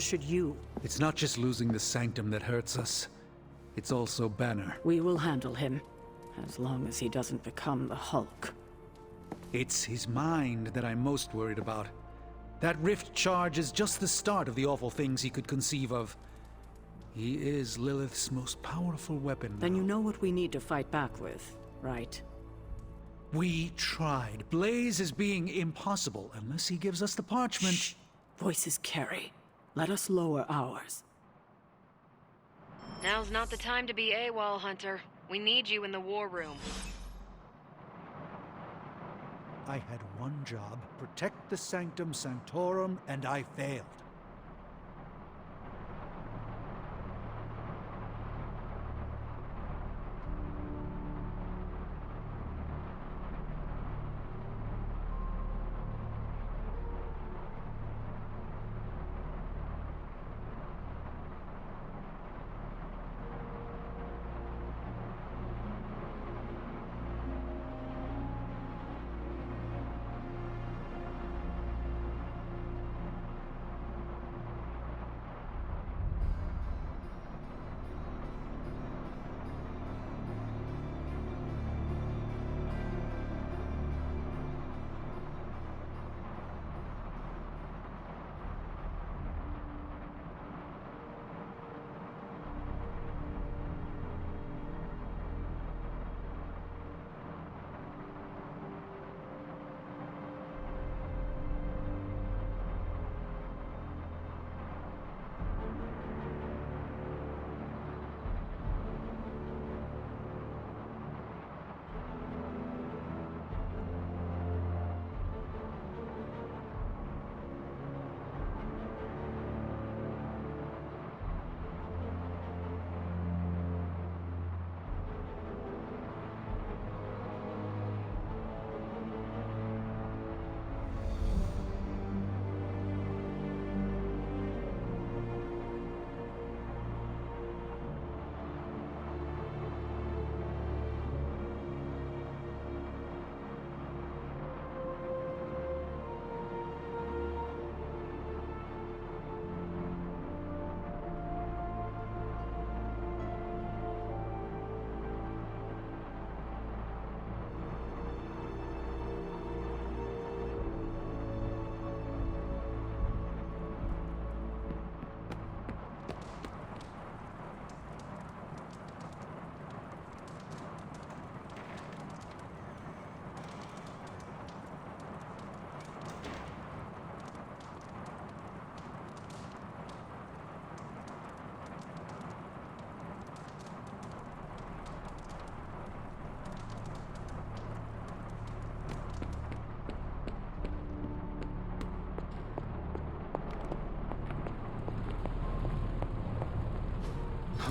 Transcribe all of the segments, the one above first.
Should you? It's not just losing the Sanctum that hurts us. It's also Banner. We will handle him. As long as he doesn't become the Hulk. It's his mind that I'm most worried about. That rift charge is just the start of the awful things he could conceive of. He is Lilith's most powerful weapon now. Then you know what we need to fight back with, right? We tried. Blaze is being impossible unless he gives us the parchment. Shh. Voices carry. Let us lower ours. Now's not the time to be AWOL, Hunter. We need you in the war room. I had one job, protect the Sanctum Sanctorum, and I failed.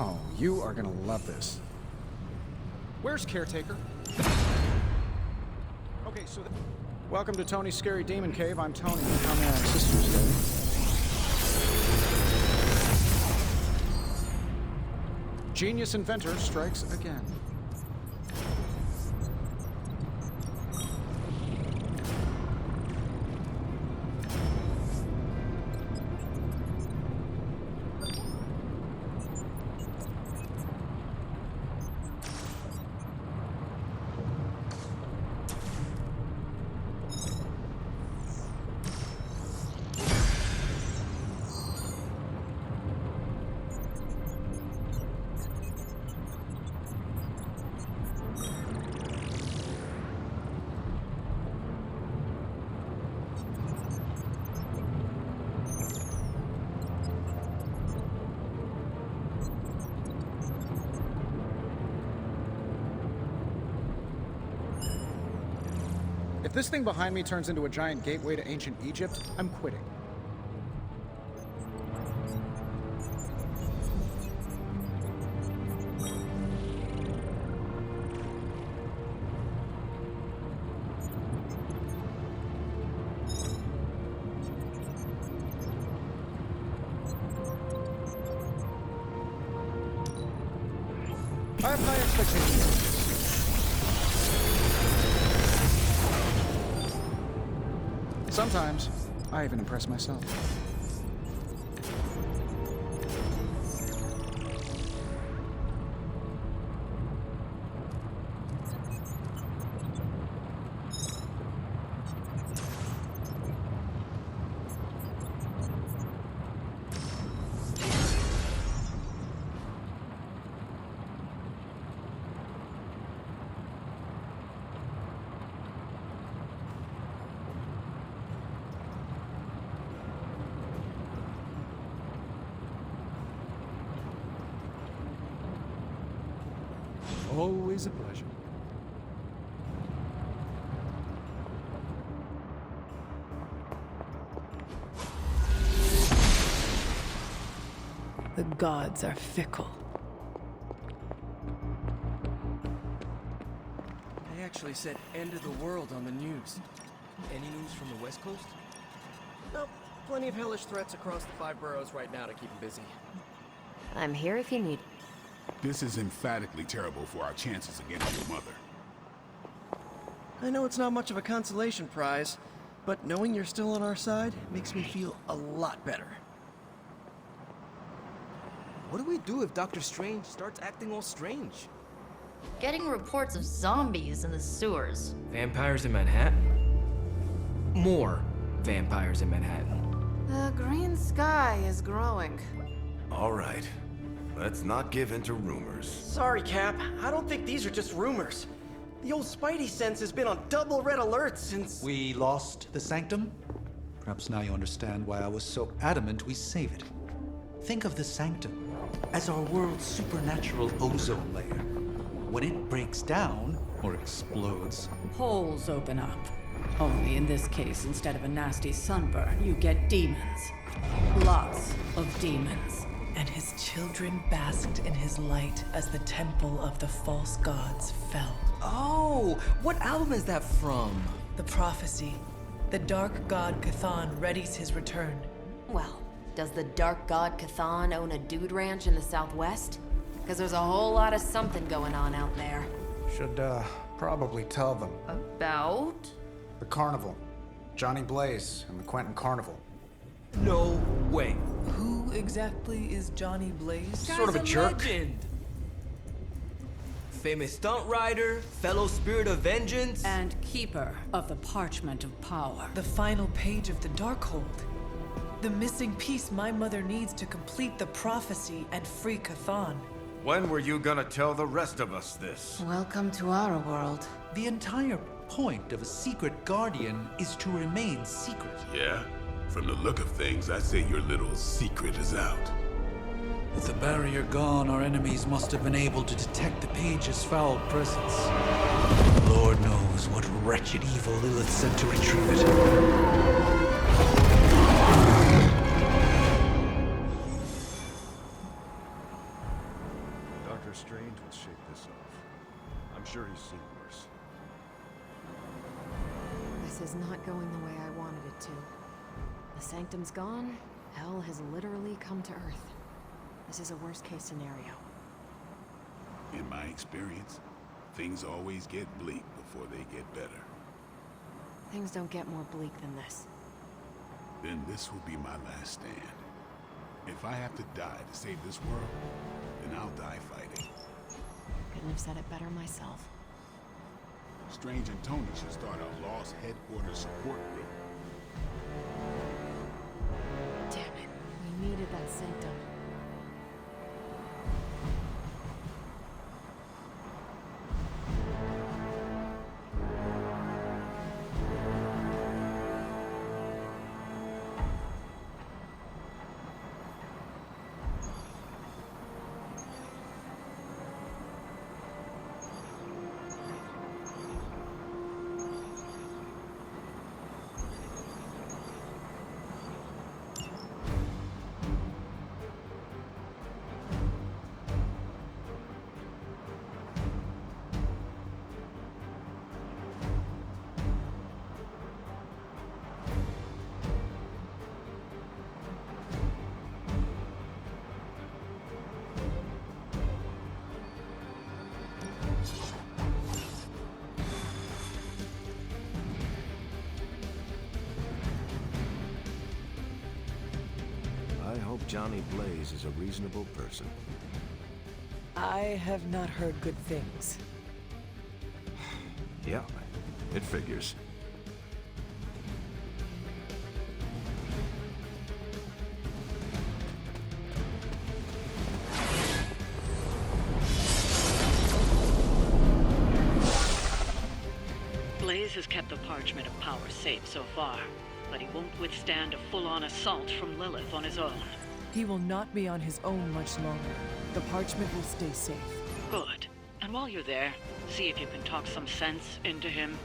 Oh, you are gonna love this. Where's Caretaker? Okay, so... Welcome to Tony's Scary Demon Cave. I'm Tony. How may I assist you today? Genius Inventor strikes again. If this thing behind me turns into a giant gateway to ancient Egypt, I'm quitting. I have high expectations. Sometimes, I even impress myself. Always a pleasure. The gods are fickle. They actually said end of the world on the news. Any news from the West Coast? Nope. Plenty of hellish threats across the 5 boroughs right now to keep them busy. I'm here if you need. This is emphatically terrible for our chances against your mother. I know it's not much of a consolation prize, but knowing you're still on our side makes me feel a lot better. What do we do if Dr. Strange starts acting all strange? Getting reports of zombies in the sewers. Vampires in Manhattan? More vampires in Manhattan. The green sky is growing. All right. Let's not give in to rumors. Sorry, Cap. I don't think these are just rumors. The old Spidey sense has been on double red alert since... We lost the Sanctum? Perhaps now you understand why I was so adamant we save it. Think of the Sanctum as our world's supernatural ozone layer. When it breaks down, or explodes, Holes open up. Only in this case, instead of a nasty sunburn, you get demons. Lots of demons. And his children basked in his light as the temple of the false gods fell. Oh, what album is that from? The prophecy. The dark god Cthon readies his return. Well, does the dark god Cthon own a dude ranch in the Southwest? Because there's a whole lot of something going on out there. Should, probably tell them. About? The carnival. Johnny Blaze and the Quentin Carnival. No way. Who exactly is Johnny Blaze? Sort of a jerk. Legend. Famous stunt rider, fellow spirit of vengeance. And keeper of the parchment of power. The final page of the Darkhold. The missing piece my mother needs to complete the prophecy and free Cthon. When were you gonna tell the rest of us this? Welcome to our world. the entire point of a secret guardian is to remain secret. Yeah? From the look of things, I say your little secret is out. With the barrier gone, our enemies must have been able to detect the page's foul presence. Lord knows what wretched evil Lilith sent to retrieve it. Dr. Strange will shake this off. I'm sure he's seen worse. This is not going the way I wanted it to. The Sanctum's gone. Hell has literally come to Earth. This is a worst-case scenario. In my experience, things always get bleak before they get better. Things don't get more bleak than this. Then this will be my last stand. If I have to die to save this world, then I'll die fighting. Couldn't have said it better myself. Strange and Tony should start a Lost Headquarters support group. Damn it. We needed that Sanctum. I hope Johnny Blaze is a reasonable person. I have not heard good things. Yeah, it figures. Blaze has kept the Parchment of Power safe so far, but he won't withstand a full-on assault from Lilith on his own. He will not be on his own much longer. The parchment will stay safe. Good. And while you're there, see if you can talk some sense into him.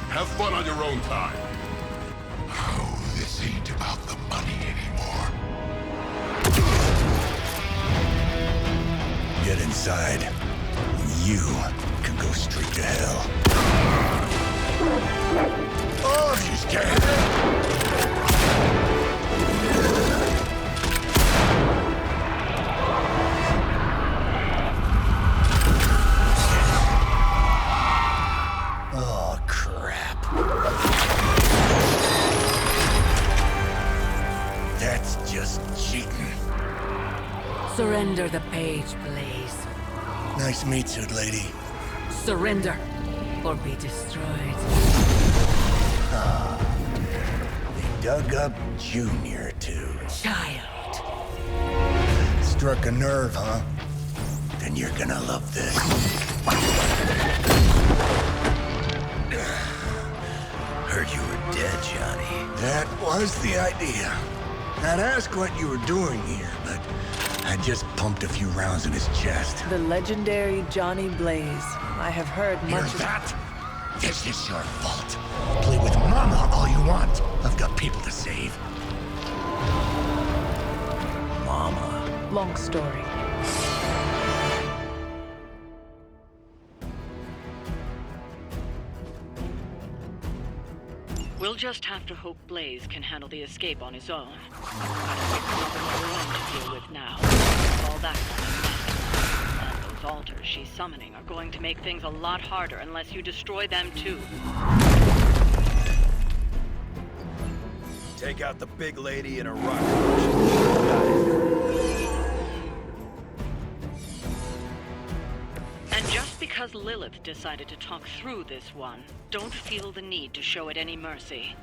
Have fun on your own time. Oh, this ain't about the money anymore. Get inside. You can go straight to hell. Oh, she's scared. Surrender the page, Blaze. Nice meat suit, lady. Surrender, or be destroyed. They dug up Junior, too. Child. Struck a nerve, huh? Then you're gonna love this. Heard you were dead, Johnny. That was the idea. I'd ask what you were doing here, but I just pumped a few rounds in his chest. The legendary Johnny Blaze. I have heard much of that. This is your fault. Play with Mama all you want. I've got people to save. Mama. Long story. We'll just have to hope Blaze can handle the escape on his own. To deal with now. All that kind of mess. And those altars she's summoning are going to make things a lot harder unless you destroy them too. Take out the big lady in a rocket. And just because Lilith decided to talk through this one, don't feel the need to show it any mercy.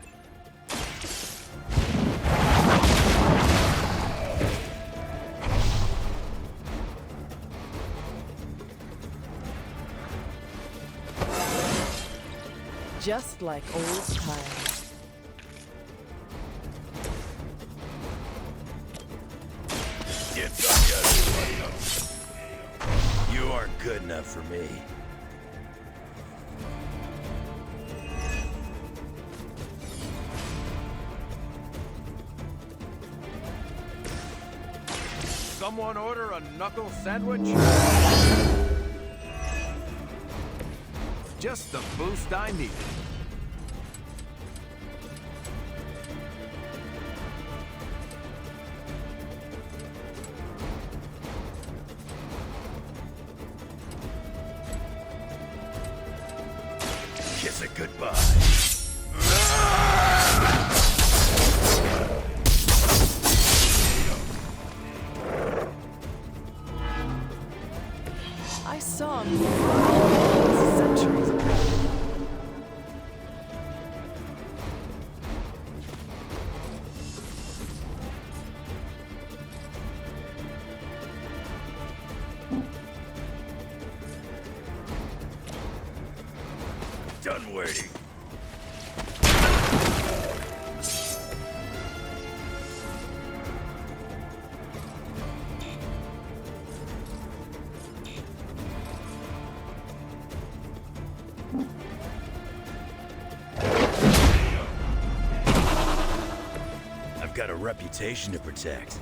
Just like old times. Get some, you aren't good enough for me. Someone order a knuckle sandwich? Just the boost I needed. Kiss it goodbye. I saw him centuries ago. Done waiting. I've got a reputation to protect.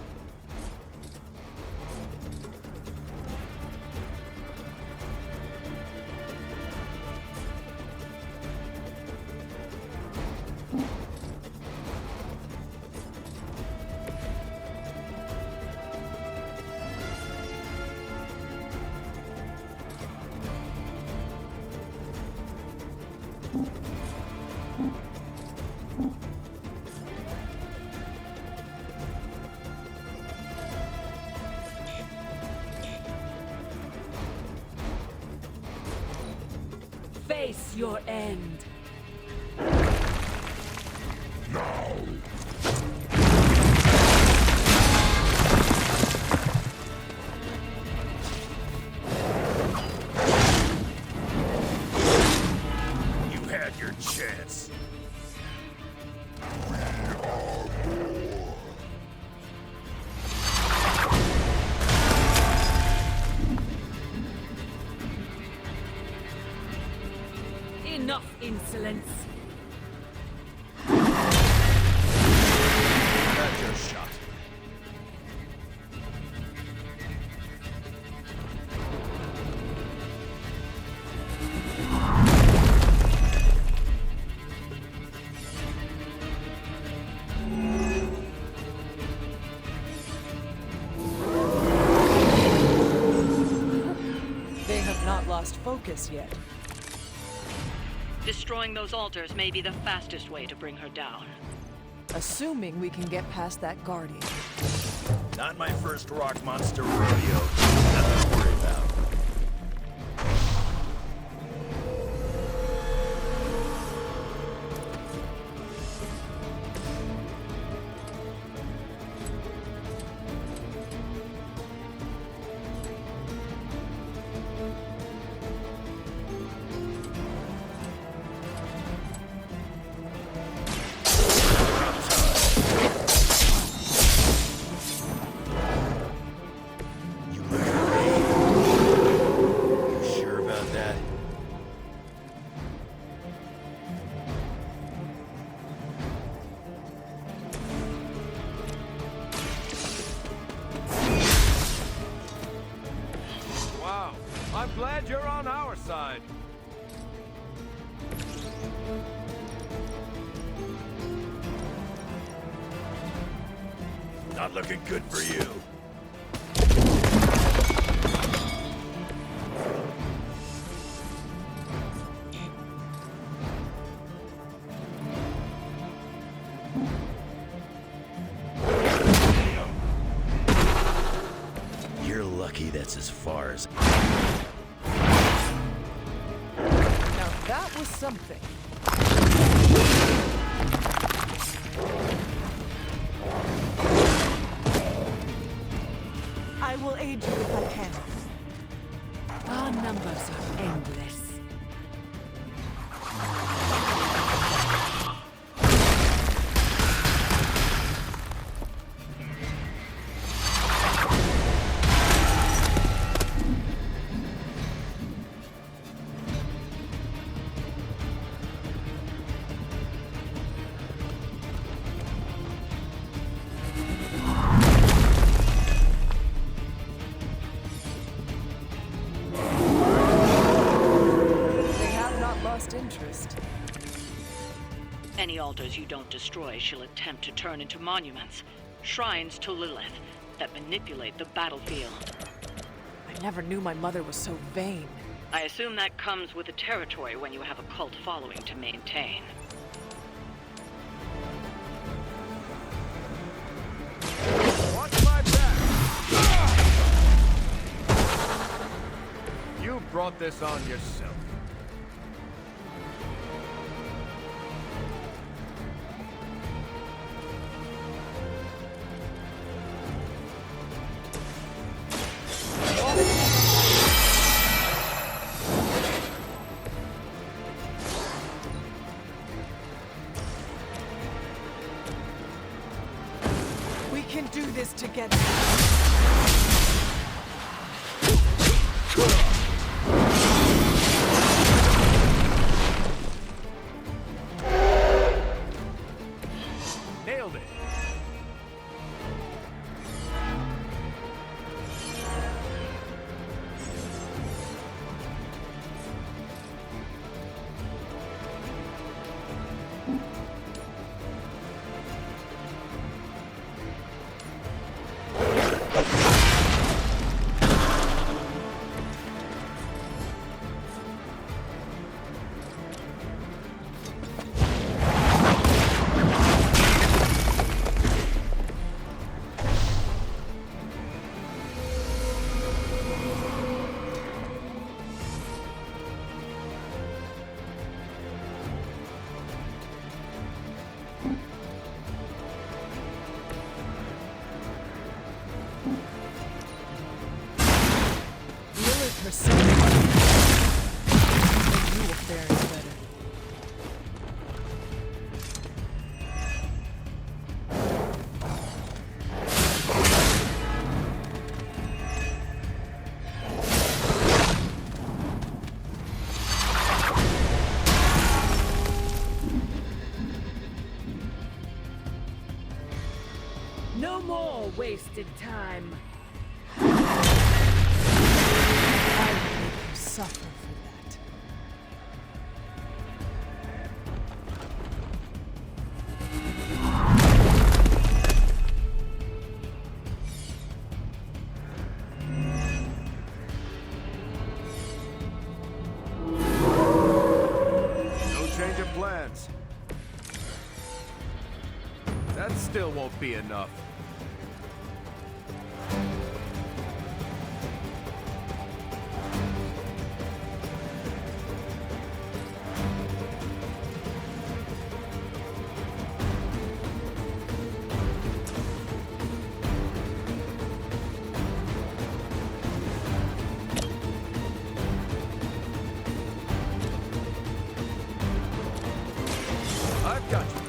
is your end. Now. You had your chance. We are more. Enough insolence. That's your shot. They have not lost focus yet. Destroying those altars may be the fastest way to bring her down. Assuming we can get past that guardian. Not my first rock monster rodeo. Nothing to worry about. I'm glad you're on our side. Not looking good for you. You're lucky that's as far as... Now that was something. I will aid you if I can. Our numbers are endless. Interest. Any altars you don't destroy, she'll attempt to turn into monuments, shrines to Lilith, that manipulate the battlefield. I never knew my mother was so vain. I assume that comes with the territory when you have a cult following to maintain. Watch my back! You brought this on yourself. We can do this together. Nailed it. herself. And you will fare no better. No more wasted time. I will make you suffer for that. No change of plans. That still won't be enough. I've got you.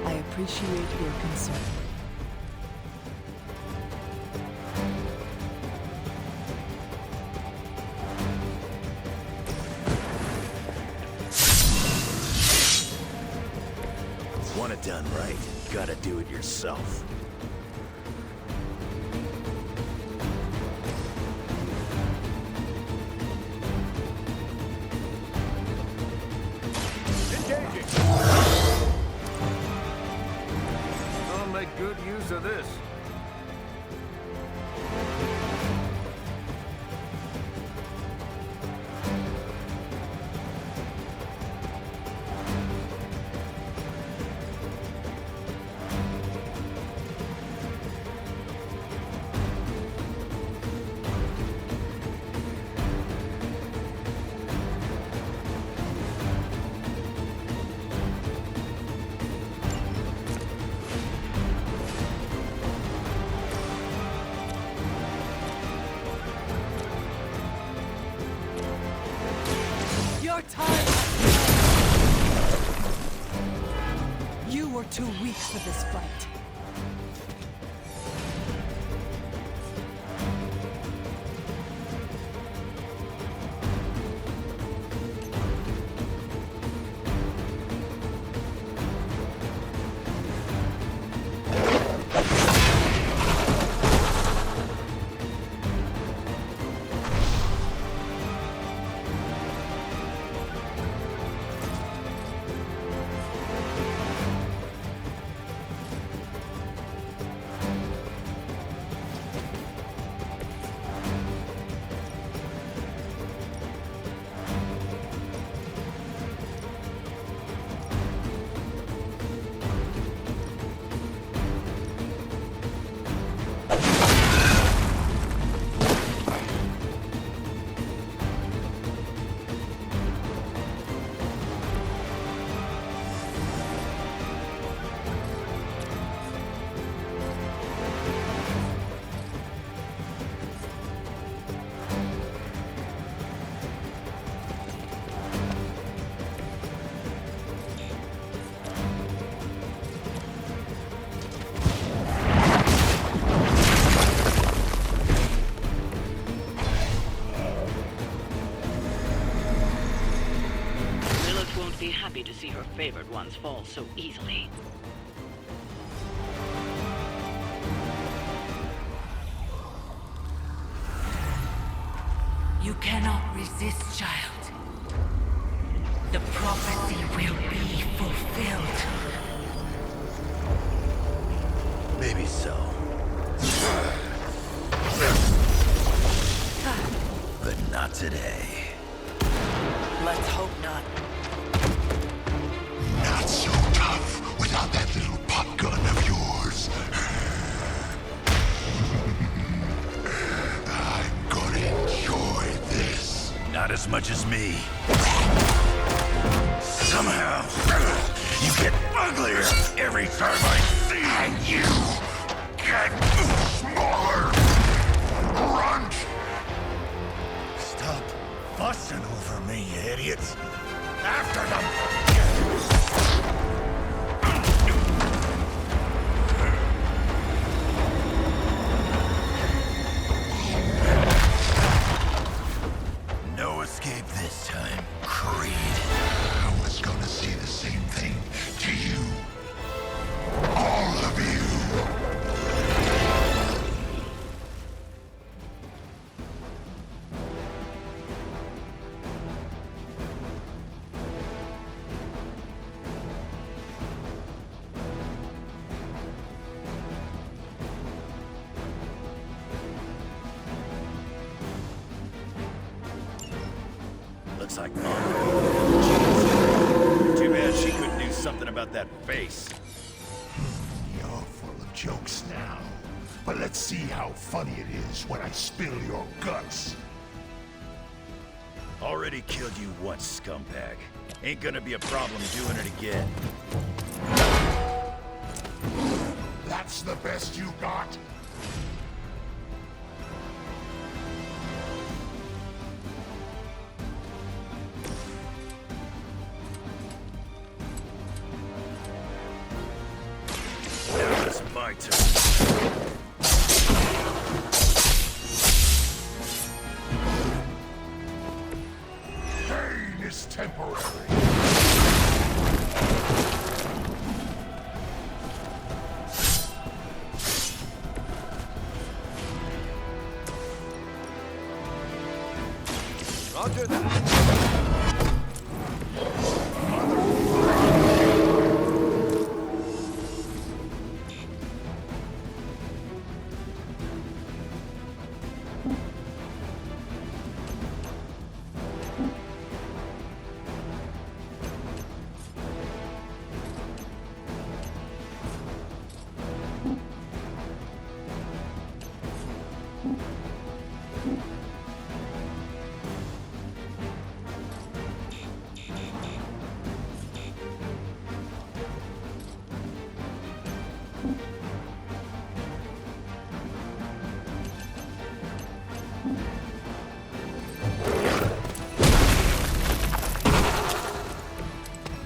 I appreciate your concern. Want it done right, gotta do it yourself. Engaging. I'll make good use of this. Your time! You were too weak for this fight. Be happy to see her favored ones fall so easily. You cannot resist, child. The prophecy will be fulfilled. Maybe so. But not today. Let's hope not. Not so tough without that little pop gun of yours. I'm gonna enjoy this. Not as much as me. Somehow, you get uglier every time I see. And you get idiots! After them! No escape this time, Creed. I was gonna say the same thing to you. All of you! Looks like Mom. Too bad she couldn't do something about that face. You're full of jokes now. But let's see how funny it is when I spill your guts. Already killed you once, scumbag. Ain't gonna be a problem doing it again. That's the best you got? Now it's my turn. Pain is temporary. Roger that.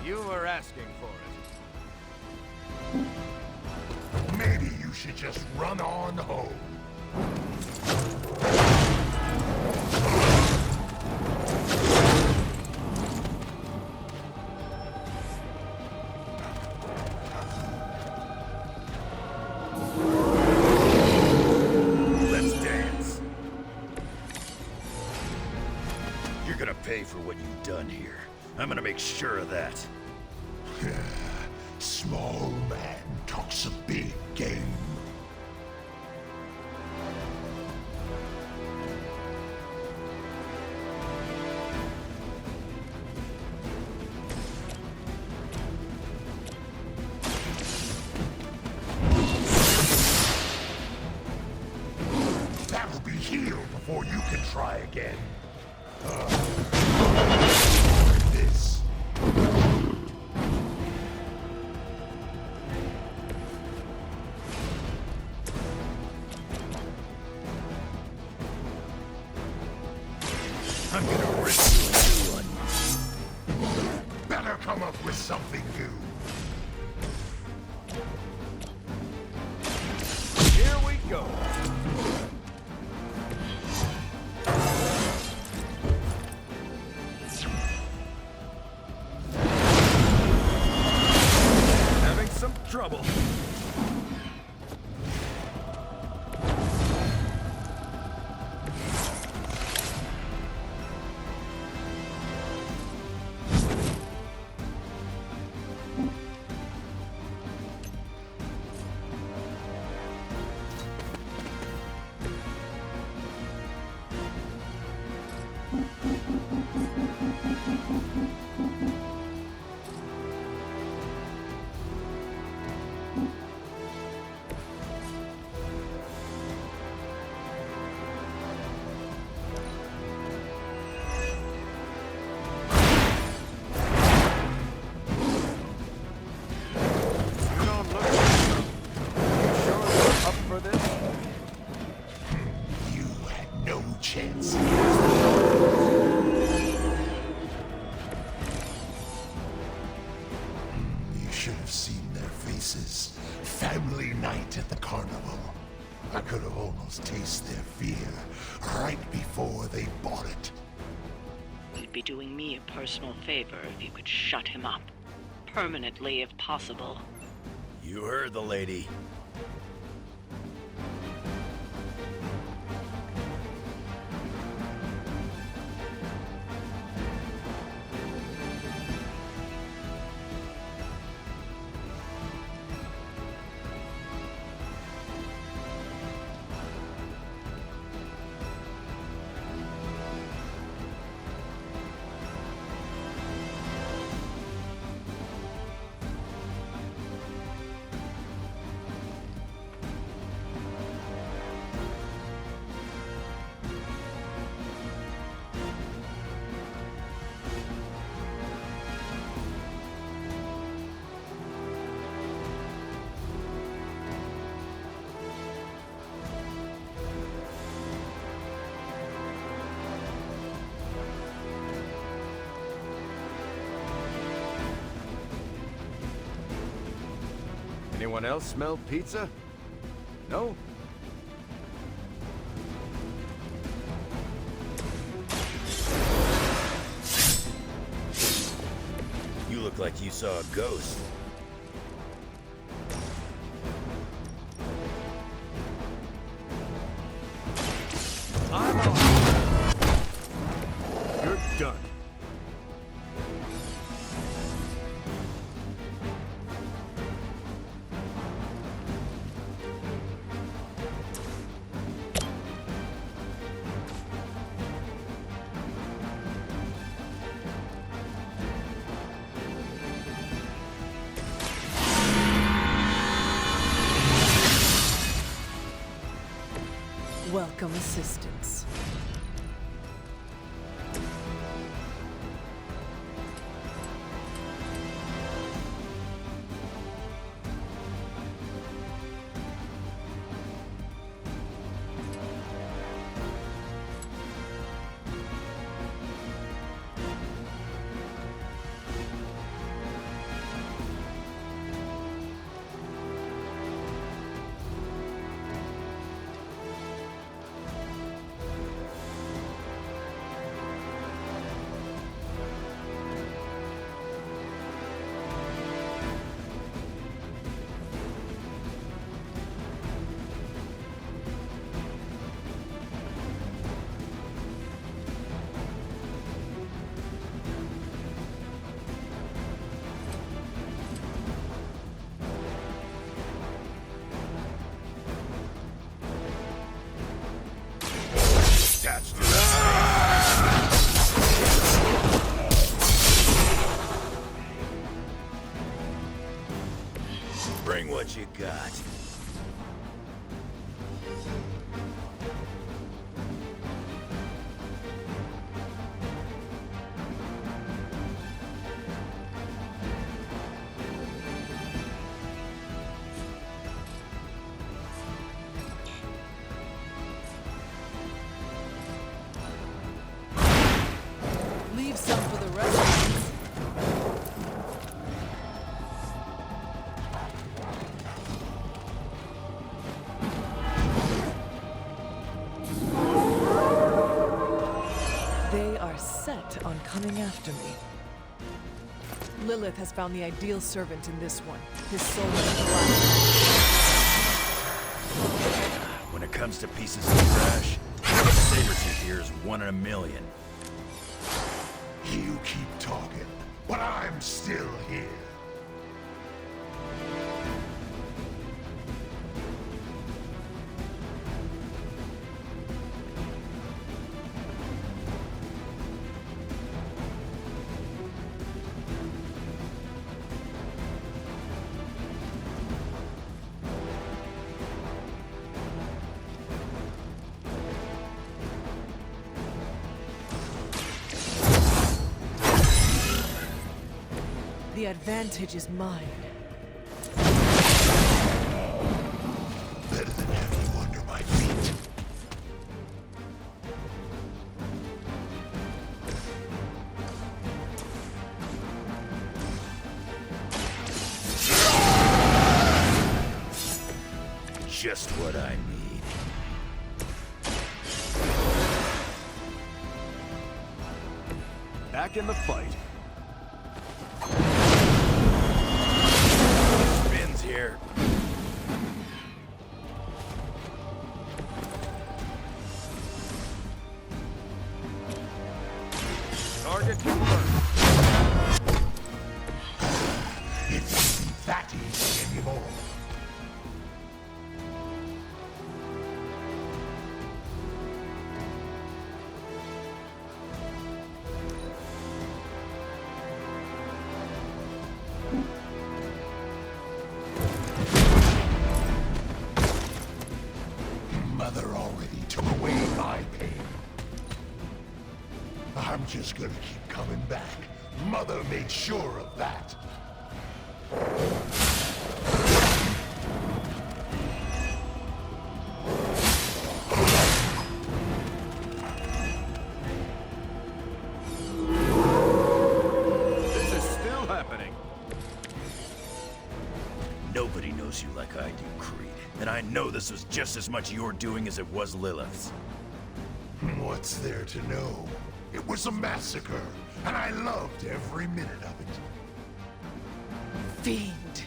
You were asking for it. Maybe you should just run on home. Let's dance. You're gonna pay for what you've done here. I'm gonna make sure of that. Small man talks a big game. That'll be healed before you can try again. This. I'm gonna rip you a new one. Better come up with something new. Here we go. Having some trouble. should have seen their faces. Family night at the carnival. I could have almost tasted their fear right before they bought it. You'd be doing me a personal favor if you could shut him up. Permanently, if possible. You heard the lady. Anyone else smell pizza? No? You look like you saw a ghost. I'm on. You're done. Welcome assistance. Attached to that. Bring what you got. Leave some for the rest of us. They are set on coming after me. Lilith has found the ideal servant in this one. His soul is black. When it comes to pieces of trash, Sabretooth here is 1 in a million. You keep talking, but I'm still here. The advantage is mine. Better than having you under my feet. just what I need. Back in the fight. Spins here. Target confirmed. It isn't that easy anymore. Mother already took away my pain. I'm just gonna keep coming back. Mother made sure of that. This is still happening. Nobody knows you like I do, Creed. And I know this was just as much your doing as it was Lilith's. What's there to know? It was a massacre, and I loved every minute of it. Fiend.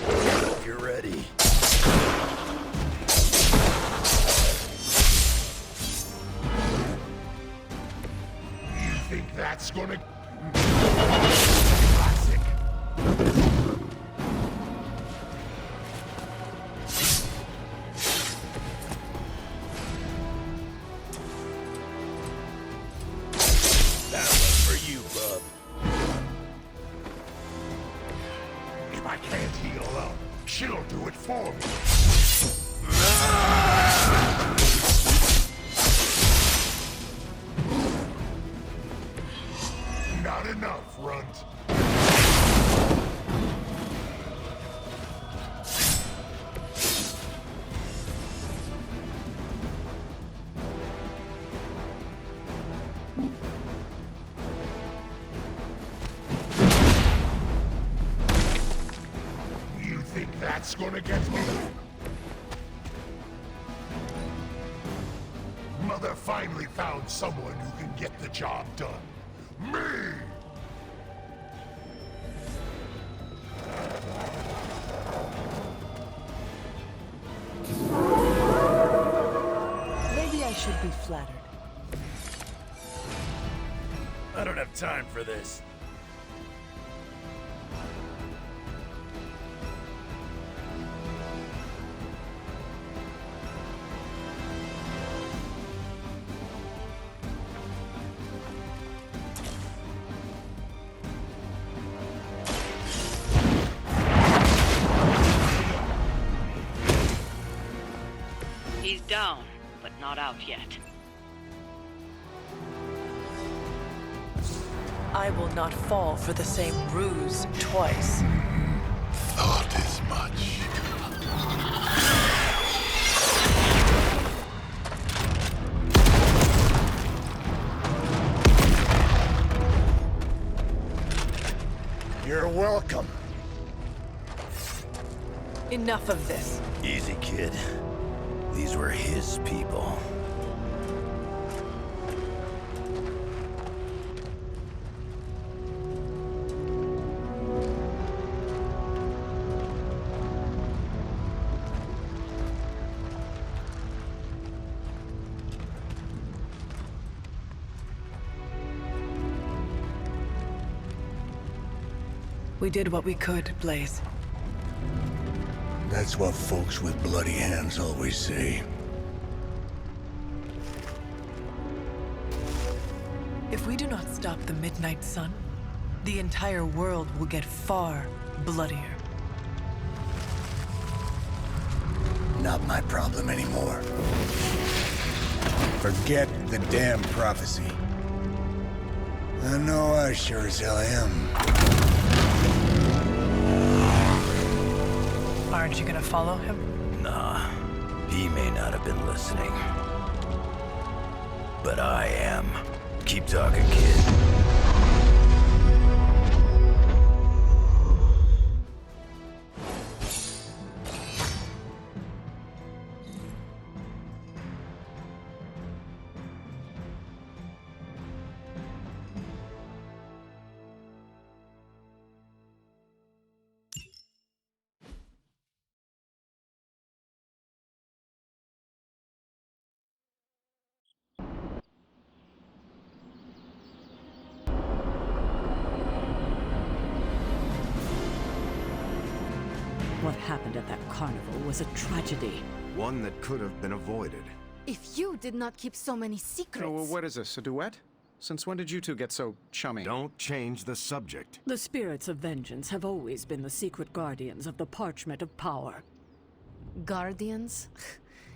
If you're ready. You think that's gonna... Classic. That one's for you, bub. If I can't heal up, she'll do it for me. Not enough, Runt. You think that's gonna get me? Mother finally found someone who can get the job done. Me! Maybe I should be flattered. I don't have time for this. He's down, but not out yet. I will not fall for the same ruse twice. Thought as much. You're welcome. Enough of this. Easy, kid. These were his people. We did what we could, Blaze. That's what folks with bloody hands always say. If we do not stop the Midnight Sun, the entire world will get far bloodier. Not my problem anymore. Forget the damn prophecy. I know I sure as hell am. Aren't you gonna follow him? Nah. He may not have been listening. But I am. Keep talking, kid. What happened at that carnival was a tragedy. One that could have been avoided. If you did not keep so many secrets... Oh, what is this, a duet? Since when did you two get so chummy? Don't change the subject. The spirits of vengeance have always been the secret guardians of the Parchment of Power. Guardians?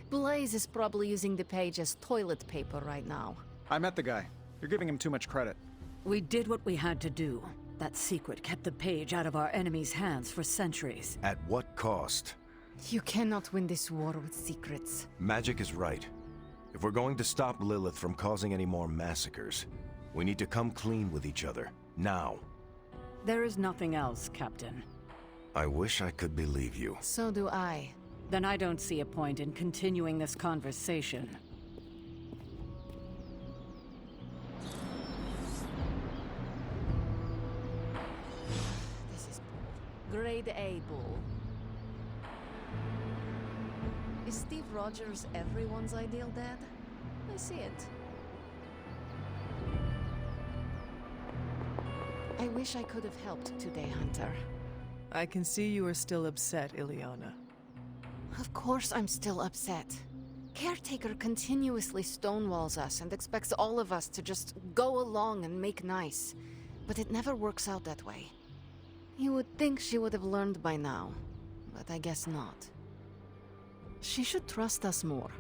Blaze is probably using the page as toilet paper right now. I met the guy. You're giving him too much credit. We did what we had to do. That secret kept the page out of our enemies' hands for centuries. At what cost? You cannot win this war with secrets. Magic is right. If we're going to stop Lilith from causing any more massacres, we need to come clean with each other. Now. There is nothing else, Captain. I wish I could believe you. So do I. Then I don't see a point in continuing this conversation. This is bull. Grade A bull. Is Steve Rogers everyone's ideal dad? I see it. I wish I could have helped today, Hunter. I can see you are still upset, Ileana. Of course I'm still upset. Caretaker continuously stonewalls us and expects all of us to just go along and make nice. But it never works out that way. You would think she would have learned by now, but I guess not. She should trust us more.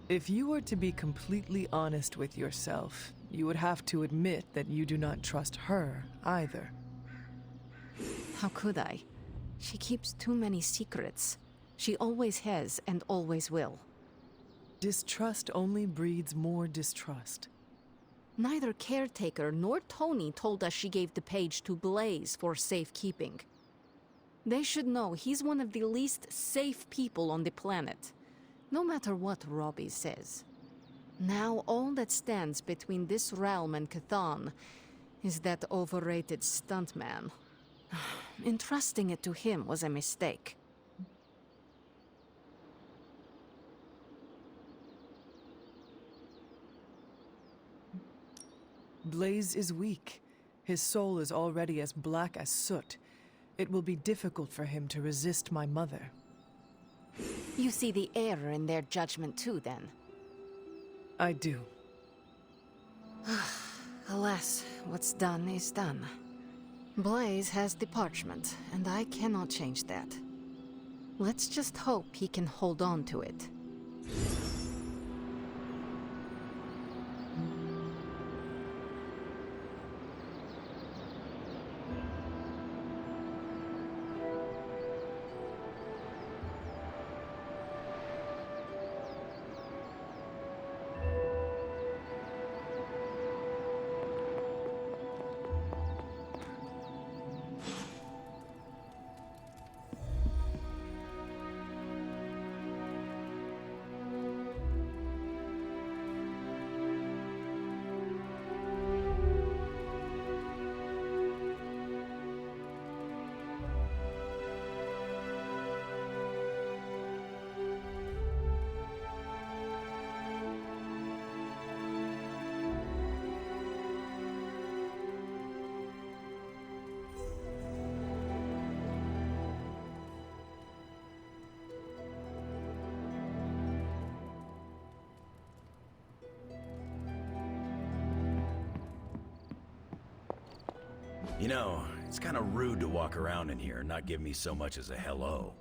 If you were to be completely honest with yourself, you would have to admit that you do not trust her either. How could I? She keeps too many secrets. She always has and always will. Distrust only breeds more distrust. Neither Caretaker nor Tony told us she gave the page to Blaze for safekeeping. They should know he's one of the least safe people on the planet. No matter what Robbie says. Now all that stands between this realm and Chthon is that overrated stuntman. Entrusting it to him was a mistake. Blaze is weak. His soul is already as black as soot. It will be difficult for him to resist my mother. You see the error in their judgment too, then? I do. Alas, what's done is done. Blaze has the parchment, and I cannot change that. Let's just hope he can hold on to it. You know, It's kind of rude to walk around in here and not give me so much as a hello.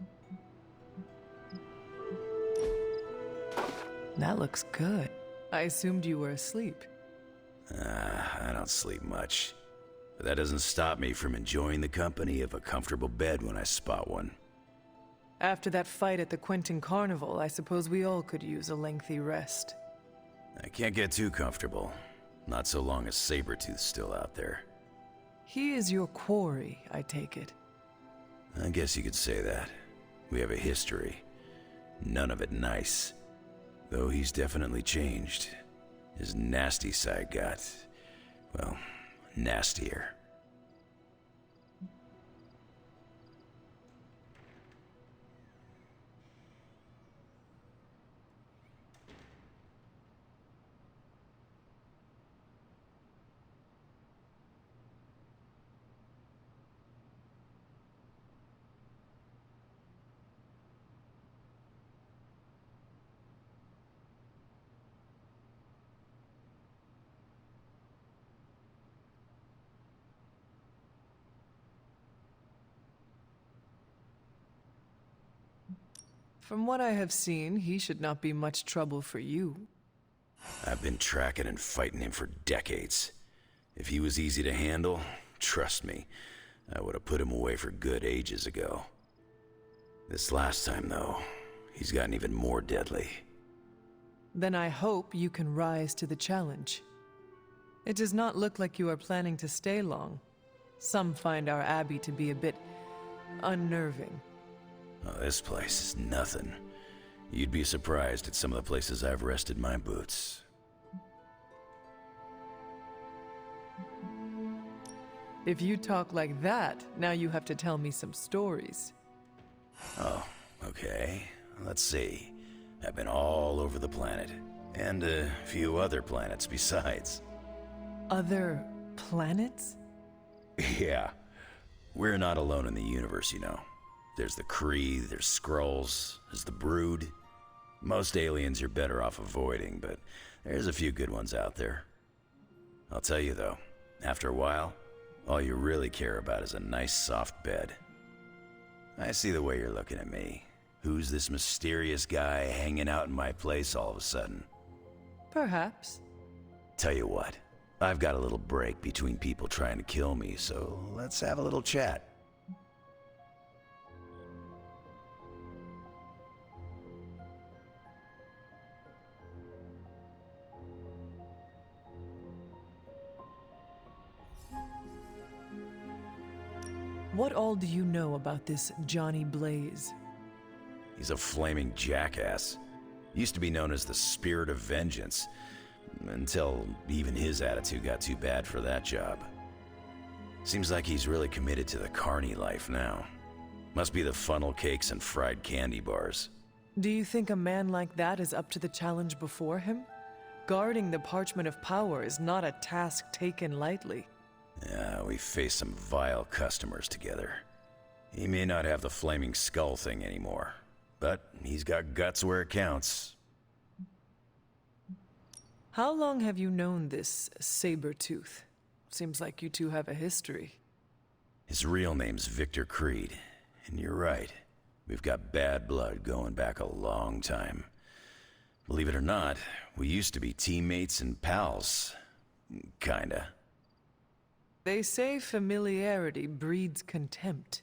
That looks good. I assumed you were asleep. I don't sleep much. But that doesn't stop me from enjoying the company of a comfortable bed when I spot one. After that fight at the Quentin Carnival, I suppose we all could use a lengthy rest. I can't get too comfortable. Not so long as Sabretooth's still out there. He is your quarry, I take it. I guess you could say that. We have a history. None of it nice. Though he's definitely changed. His nasty side got, well, nastier. From what I have seen, he should not be much trouble for you. I've been tracking and fighting him for decades. If he was easy to handle, trust me, I would have put him away for good ages ago. This last time, though, he's gotten even more deadly. Then I hope you can rise to the challenge. It does not look like you are planning to stay long. Some find our abbey to be a bit unnerving. Oh, this place is nothing. You'd be surprised at some of the places I've rested my boots. If you talk like that, now you have to tell me some stories. Oh, okay. Let's see. I've been all over the planet. And a few other planets besides. Other planets? Yeah. We're not alone in the universe, you know. There's the Kree, there's Skrulls, there's the Brood. Most aliens you're better off avoiding, but there's a few good ones out there. I'll tell you though, after a while, all you really care about is a nice soft bed. I see the way you're looking at me. Who's this mysterious guy hanging out in my place all of a sudden? Perhaps. Tell you what, I've got a little break between people trying to kill me, so let's have a little chat. What all do you know about this Johnny Blaze? He's a flaming jackass. Used to be known as the Spirit of Vengeance, until even his attitude got too bad for that job. Seems like he's really committed to the carny life now. Must be the funnel cakes and fried candy bars. Do you think a man like that is up to the challenge before him? Guarding the Parchment of Power is not a task taken lightly. Yeah, we faced some vile customers together. He may not have the flaming skull thing anymore, but he's got guts where it counts. How long have you known this Sabretooth? Seems like you two have a history. His real name's Victor Creed, and you're right. We've got bad blood going back a long time. Believe it or not, we used to be teammates and pals. Kinda. They say familiarity breeds contempt.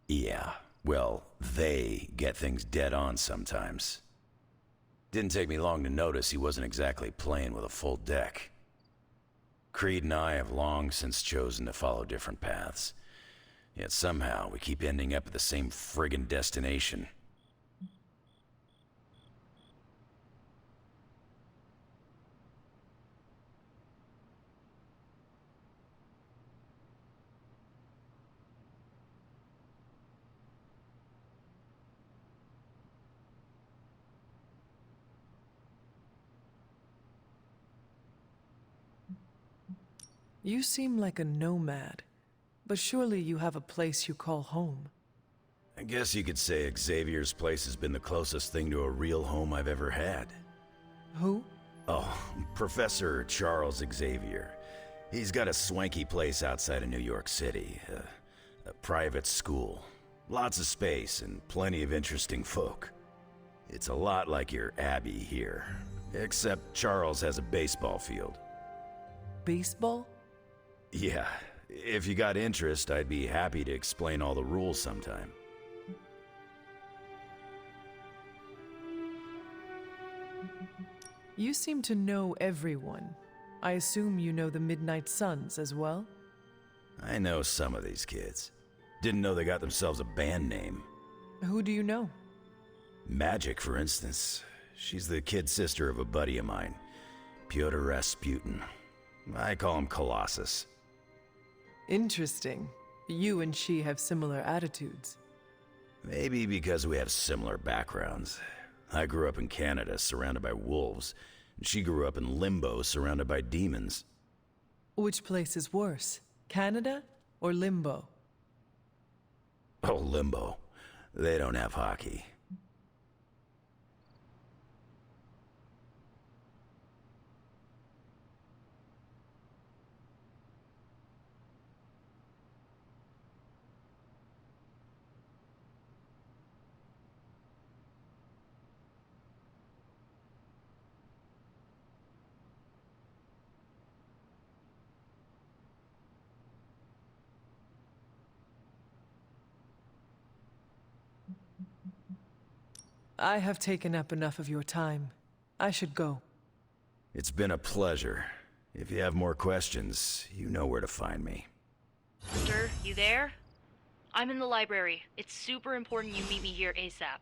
Yeah, well, they get things dead on sometimes. Didn't take me long to notice he wasn't exactly playing with a full deck. Creed and I have long since chosen to follow different paths. Yet somehow we keep ending up at the same friggin' destination. You seem like a nomad, but surely you have a place you call home. I guess you could say Xavier's place has been the closest thing to a real home I've ever had. Who? Oh, Professor Charles Xavier. He's got a swanky place outside of New York City. A private school. Lots of space and plenty of interesting folk. It's a lot like your Abbey here. Except Charles has a baseball field. Baseball? Yeah. If you got interest, I'd be happy to explain all the rules sometime. You seem to know everyone. I assume you know the Midnight Suns as well? I know some of these kids. Didn't know they got themselves a band name. Who do you know? Magic, for instance. She's the kid sister of a buddy of mine, Pyotr Rasputin. I call him Colossus. Interesting. You and she have similar attitudes. Maybe because we have similar backgrounds. I grew up in Canada, surrounded by wolves. And she grew up in Limbo, surrounded by demons. Which place is worse, Canada or Limbo? Oh, Limbo. They don't have hockey. I have taken up enough of your time. I should go. It's been a pleasure. If you have more questions, you know where to find me. Sir, you there? I'm in the library. It's super important you meet me here ASAP.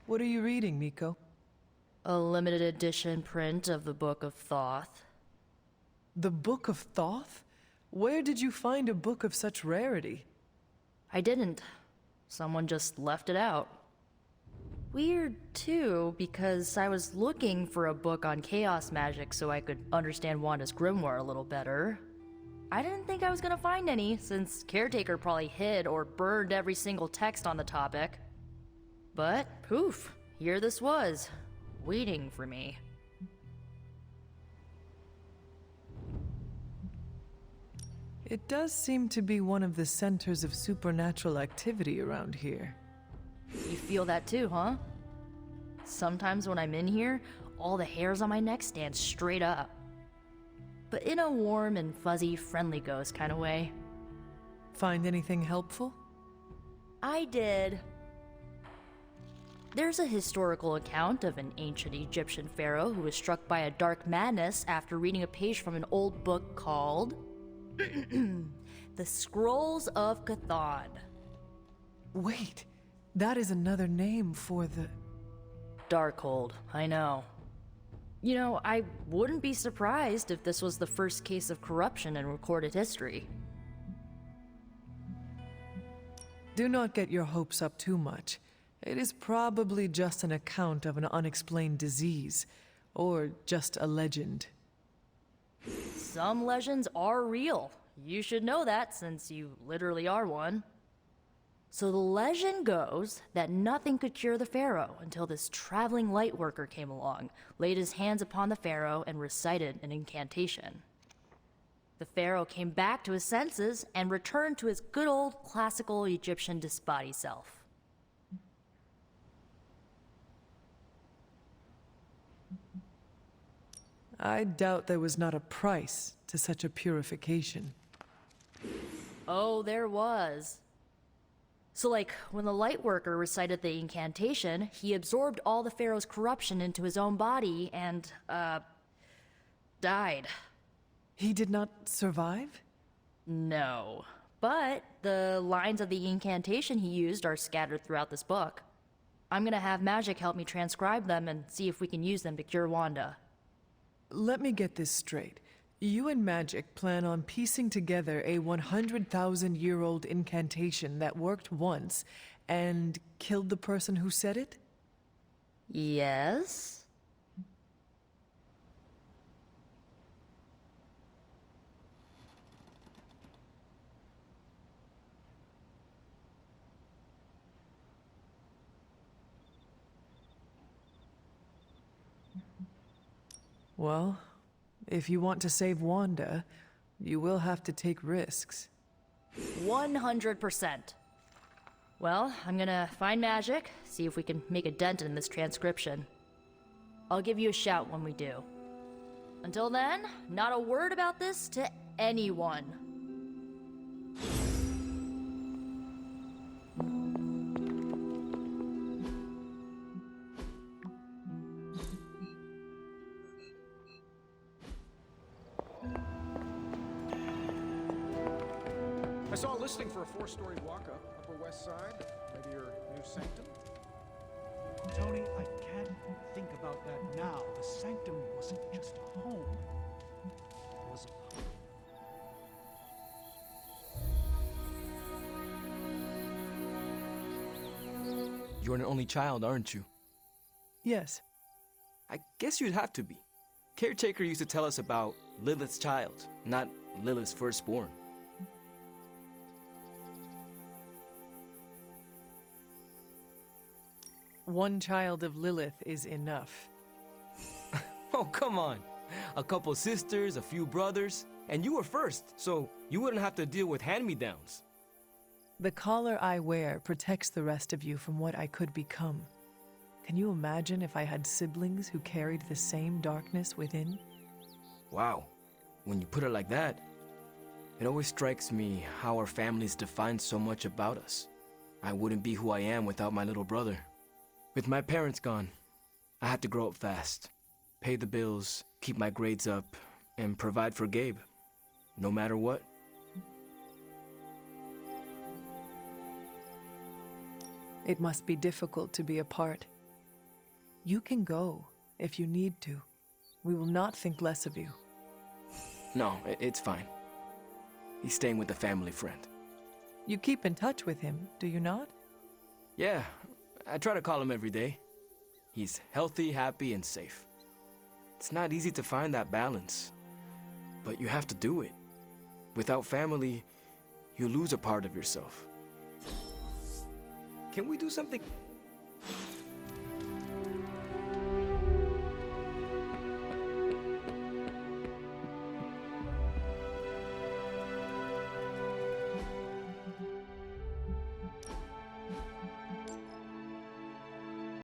What are you reading, Miko? A limited edition print of the Book of Thoth. The Book of Thoth? Where did you find a book of such rarity? I didn't. Someone just left it out. Weird, too, because I was looking for a book on chaos magic so I could understand Wanda's grimoire a little better. I didn't think I was gonna find any, since Caretaker probably hid or burned every single text on the topic. But, poof, here this was, waiting for me. It does seem to be one of the centers of supernatural activity around here. You feel that too, huh? Sometimes when I'm in here, all the hairs on my neck stand straight up. But in a warm and fuzzy, friendly ghost kind of way. Find anything helpful? I did. There's a historical account of an ancient Egyptian pharaoh who was struck by a dark madness after reading a page from an old book called The Scrolls of Chthon. Wait, that is another name for the... Darkhold, I know. You know, I wouldn't be surprised if this was the first case of corruption in recorded history. Do not get your hopes up too much. It is probably just an account of an unexplained disease, or just a legend. Some legends are real. You should know that, since you literally are one. So the legend goes that nothing could cure the pharaoh until this traveling light worker came along, laid his hands upon the pharaoh, and recited an incantation. The pharaoh came back to his senses and returned to his good old classical Egyptian disbody self. I doubt there was not a price to such a purification. Oh, there was. So like, when the light worker recited the incantation, he absorbed all the pharaoh's corruption into his own body and, died. He did not survive? No. But the lines of the incantation he used are scattered throughout this book. I'm gonna have Magic help me transcribe them and see if we can use them to cure Wanda. Let me get this straight. You and Magic plan on piecing together a 100,000-year-old incantation that worked once and killed the person who said it? Yes? Well, if you want to save Wanda, you will have to take risks. 100%. Well, I'm gonna find Magic, see if we can make a dent in this transcription. I'll give you a shout when we do. Until then, not a word about this to anyone. I saw a listing for a 4-story walk-up, Upper West Side. Maybe your new sanctum? Tony, I can't think about that now. The sanctum wasn't just a home. It was a... You're an only child, aren't you? Yes. I guess you'd have to be. Caretaker used to tell us about Lilith's child, not Lilith's firstborn. One child of Lilith is enough. Oh, come on. A couple sisters, a few brothers, and you were first, so you wouldn't have to deal with hand-me-downs. The collar I wear protects the rest of you from what I could become. Can you imagine if I had siblings who carried the same darkness within? Wow. When you put it like that, it always strikes me how our families define so much about us. I wouldn't be who I am without my little brother. With my parents gone, I had to grow up fast, pay the bills, keep my grades up, and provide for Gabe, no matter what. It must be difficult to be apart. You can go if you need to. We will not think less of you. No, it's fine. He's staying with a family friend. You keep in touch with him, do you not? Yeah, I try to call him every day. He's healthy, happy, and safe. It's not easy to find that balance, but you have to do it. Without family, you lose a part of yourself. Can we do something